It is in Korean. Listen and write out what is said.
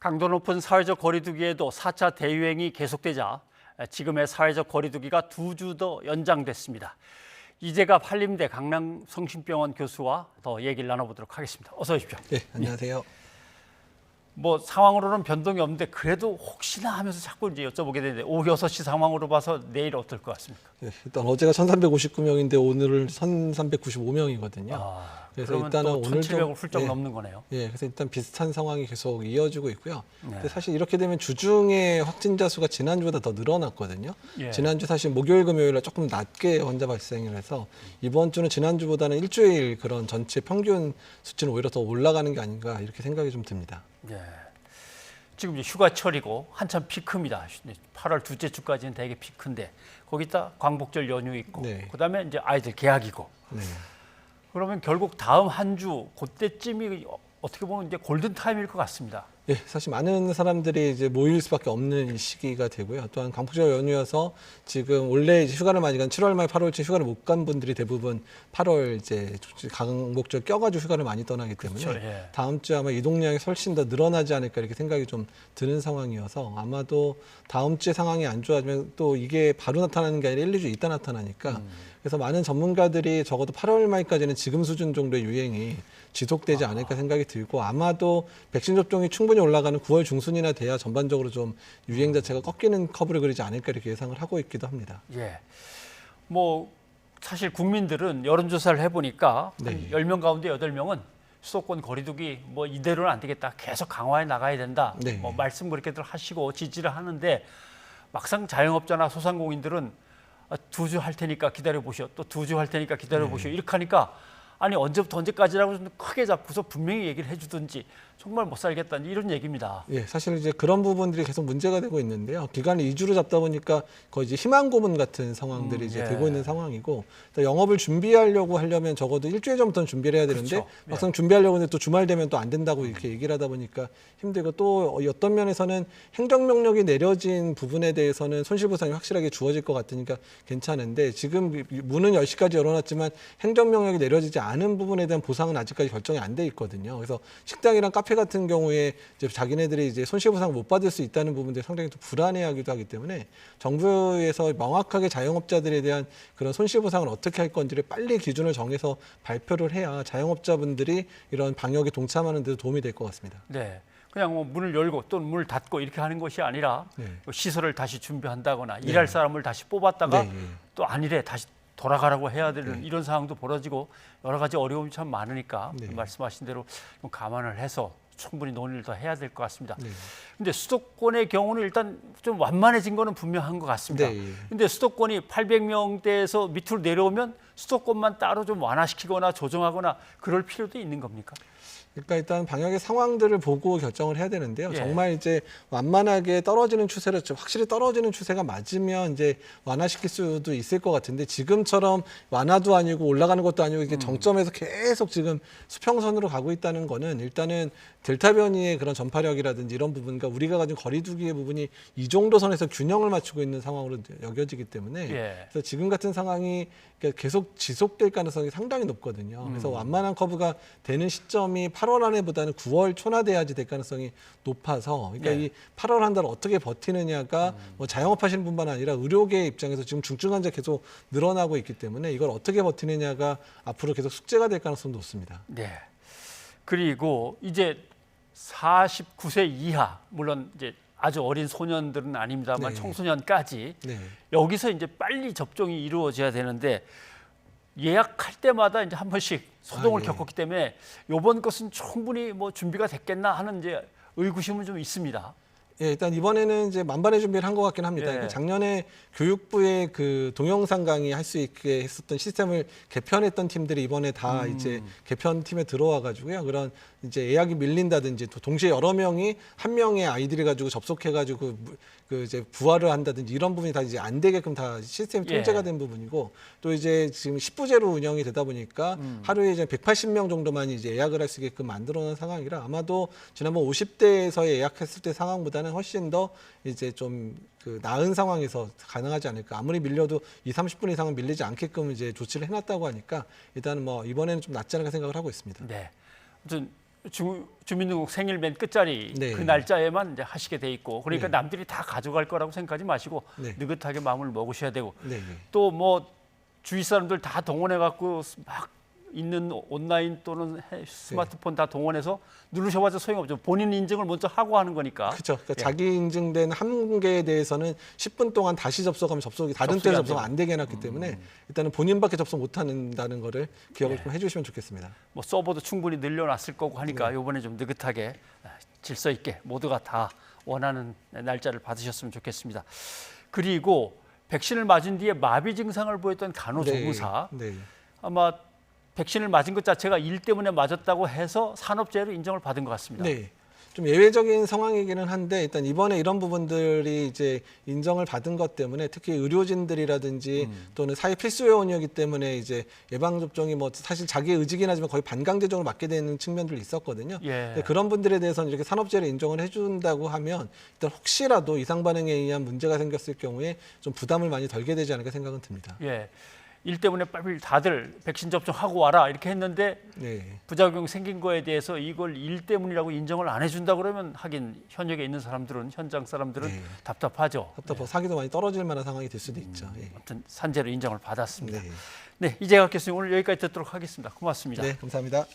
강도 높은 사회적 거리두기에도 4차 대유행이 계속되자 지금의 사회적 거리두기가 2주 더 연장됐습니다. 이재갑 한림대 강남성심병원 교수와 더 얘기를 나눠보도록 하겠습니다. 어서 오십시오. 네, 안녕하세요. 뭐 상황으로는 변동이 없는데 그래도 혹시나 하면서 자꾸 이제 여쭤보게 되는데 오후 6시 상황으로 봐서 내일 어떨 것 같습니까? 네, 일단 어제가 1,359명인데 오늘은 1,395명이거든요. 그래서 일단은 오늘 1,700을 훌쩍 넘는 거네요. 예, 그래서 일단 비슷한 상황이 계속 이어지고 있고요. 네. 근데 사실 이렇게 되면 주중에 확진자 수가 지난주보다 더 늘어났거든요. 예. 지난주 사실 목요일, 금요일에 조금 낮게 환자 발생을 해서 이번 주는 지난주보다는 일주일 그런 전체 평균 수치는 오히려 더 올라가는 게 아닌가 이렇게 생각이 좀 듭니다. 예. 지금 이제 휴가철이고 한참 피크입니다. 8월 둘째 주까지는 되게 피크인데 거기다 광복절 연휴 있고 네. 그다음에 이제 아이들 개학이고 네. 그러면 결국 다음 한 주 그때쯤이 어떻게 보면 이제 골든 타임일 것 같습니다. 예, 사실 많은 사람들이 이제 모일 수밖에 없는 시기가 되고요. 또한 광복절 연휴여서 지금 원래 이제 휴가를 많이 간 7월 말 8월쯤 휴가를 못 간 분들이 대부분 8월 이제 광복절 껴가지고 휴가를 많이 떠나기 때문에 그렇죠, 예. 다음 주에 아마 이동량이 훨씬 더 늘어나지 않을까 이렇게 생각이 좀 드는 상황이어서 아마도 다음 주에 상황이 안 좋아지면 또 이게 바로 나타나는 게 아니라 1, 2주 있다 나타나니까 그래서 많은 전문가들이 적어도 8월 말까지는 지금 수준 정도의 유행이 지속되지 않을까 생각이 들고 아마도 백신 접종이 충분히 올라가는 9월 중순이나 돼야 전반적으로 좀 유행 자체가 꺾이는 커브를 그리지 않을까 이렇게 예상을 하고 있기도 합니다. 예. 뭐 사실 국민들은 여론조사를 해보니까 네. 한 10명 가운데 8명은 수도권 거리두기 뭐 이대로는 안 되겠다. 계속 강화해 나가야 된다. 네. 뭐 말씀 그렇게들 하시고 지지를 하는데 막상 자영업자나 소상공인들은 2주 할 테니까 기다려 보시오. 또 2주 할 테니까 기다려 보시오. 이렇게 하니까 아니 언제부터 언제까지라고 좀 크게 잡고서 분명히 얘기를 해주든지 정말 못 살겠다는 이런 얘기입니다. 예, 사실 이제 그런 부분들이 계속 문제가 되고 있는데요. 기간을 2주로 잡다 보니까 거의 이제 희망 고문 같은 상황들이 이제 예. 되고 있는 상황이고 영업을 준비하려고 하려면 적어도 일주일 전부터는 준비를 해야 되는데 그렇죠. 막상 준비하려고 하는데 또 주말 되면 또 안 된다고 이렇게 얘기를 하다 보니까 힘들고 또 어떤 면에서는 행정명령이 내려진 부분에 대해서는 손실보상이 확실하게 주어질 것 같으니까 괜찮은데 지금 문은 10시까지 열어놨지만 행정명령이 내려지지 않은 부분에 대한 보상은 아직까지 결정이 안 돼 있거든요. 그래서 식당이랑 카페 같은 경우에 이제 자기네들이 이제 손실보상 못 받을 수 있다는 부분들이 상당히 또 불안해하기도 하기 때문에 정부에서 명확하게 자영업자들에 대한 그런 손실보상을 어떻게 할 건지를 빨리 기준을 정해서 발표를 해야 자영업자분들이 이런 방역에 동참하는 데 도움이 될 것 같습니다. 네. 그냥 뭐 문을 열고 또 문을 닫고 이렇게 하는 것이 아니라 네. 시설을 다시 준비한다거나 일할 사람을 다시 뽑았다가 네, 예. 또 아니래 다시 돌아가라고 해야 되는 이런 상황도 벌어지고 여러 가지 어려움이 참 많으니까 네. 말씀하신 대로 좀 감안을 해서 충분히 논의를 더 해야 될 것 같습니다. 네. 근데 수도권의 경우는 일단 좀 완만해진 거는 분명한 것 같습니다. 네, 예. 근데 수도권이 800명대에서 밑으로 내려오면 수도권만 따로 좀 완화시키거나 조정하거나 그럴 필요도 있는 겁니까? 그러니까 일단 방역의 상황들을 보고 결정을 해야 되는데요. 예. 정말 이제 완만하게 떨어지는 추세를 확실히 떨어지는 추세가 맞으면 이제 완화시킬 수도 있을 것 같은데 지금처럼 완화도 아니고 올라가는 것도 아니고 이게 정점에서 계속 지금 수평선으로 가고 있다는 거는 일단은 델타 변이의 그런 전파력이라든지 이런 부분과 우리가 가진 거리두기의 부분이 이 정도 선에서 균형을 맞추고 있는 상황으로 여겨지기 때문에 예. 그래서 지금 같은 상황이 계속 지속될 가능성이 상당히 높거든요. 그래서 완만한 커브가 되는 시점이 8월 안에보다는 9월 초나 돼야지 될 가능성이 높아서 그러니까 예. 이 8월 한 달 어떻게 버티느냐가 뭐 자영업 하시는 분만 아니라 의료계 입장에서 지금 중증 환자 계속 늘어나고 있기 때문에 이걸 어떻게 버티느냐가 앞으로 계속 숙제가 될 가능성이 높습니다. 네. 그리고 이제 49세 이하 물론 이제 아주 어린 소년들은 아닙니다만 네. 청소년까지 네. 여기서 이제 빨리 접종이 이루어져야 되는데 예약할 때마다 이제 한 번씩 소동을 예. 겪었기 때문에 이번 것은 충분히 뭐 준비가 됐겠나 하는 이제 의구심은 좀 있습니다. 예, 일단 이번에는 이제 만반의 준비를 한 것 같긴 합니다. 예. 그 작년에 교육부의 그 동영상 강의 할 수 있게 했었던 시스템을 개편했던 팀들이 이번에 다 이제 개편팀에 들어와 가지고요. 그런 이제 예약이 밀린다든지 또 동시에 여러 명이 한 명의 아이들을 가지고 접속해 가지고 그 이제 부활을 한다든지 이런 부분이 다 이제 안 되게끔 다 시스템 통제가 예. 된 부분이고 또 이제 지금 10부제로 운영이 되다 보니까 하루에 이제 180명 정도만 이제 예약을 할 수 있게끔 만들어 놓은 상황이라 아마도 지난번 50대에서 예약했을 때 상황보다는 훨씬 더 이제 좀 그 나은 상황에서 가능하지 않을까. 아무리 밀려도 20-30분 이상은 밀리지 않게끔 이제 조치를 해놨다고 하니까 일단은 뭐 이번에는 좀 낫지 않을까 생각을 하고 있습니다. 네. 아무튼 주민등록 생일 맨 끝자리 네. 그 날짜에만 이제 하시게 돼 있고 그러니까 네. 남들이 다 가져갈 거라고 생각하지 마시고 네. 느긋하게 마음을 먹으셔야 되고 네. 또 뭐 주위 사람들 다 동원해 갖고 막 있는 온라인 또는 스마트폰 다 동원해서 누르셔봐도 소용없죠. 본인 인증을 먼저 하고 하는 거니까. 그렇죠. 그러니까 예. 자기 인증된 한 개에 대해서는 10분 동안 다시 접속하면 접속이 다른 접속이 때는 안 접속 안 되게 해놨기 때문에 일단은 본인밖에 접속 못 한다는 거를 기억을 좀 해주시면 좋겠습니다. 뭐 서버도 충분히 늘려놨을 거고 하니까 이번에 좀 느긋하게 질서 있게 모두가 다 원하는 날짜를 받으셨으면 좋겠습니다. 그리고 백신을 맞은 뒤에 마비 증상을 보였던 간호조무사 네. 아마 백신을 맞은 것 자체가 일 때문에 맞았다고 해서 산업재해로 인정을 받은 것 같습니다. 네. 좀 예외적인 상황이기는 한데 일단 이번에 이런 부분들이 이제 인정을 받은 것 때문에 특히 의료진들이라든지 또는 사회 필수 요원이었기 때문에 이제 예방 접종이 뭐 사실 자기의 의지긴 하지만 거의 반강제적으로 맞게 되는 측면들이 있었거든요. 예. 근데 그런 분들에 대해서는 이렇게 산업재해를 인정을 해준다고 하면 일단 혹시라도 이상 반응에 의한 문제가 생겼을 경우에 좀 부담을 많이 덜게 되지 않을까 생각은 듭니다. 예. 일 때문에 빨리 다들 백신 접종하고 와라 이렇게 했는데 네. 부작용 생긴 거에 대해서 이걸 일 때문이라고 인정을 안 해준다 그러면 하긴 현역에 있는 사람들은 현장 사람들은 네. 답답하죠. 답답하고 사기도 많이 떨어질 만한 상황이 될 수도 있죠. 예. 아무튼 산재로 인정을 받았습니다. 네. 네, 이재학 교수님 오늘 여기까지 듣도록 하겠습니다. 고맙습니다. 네, 감사합니다.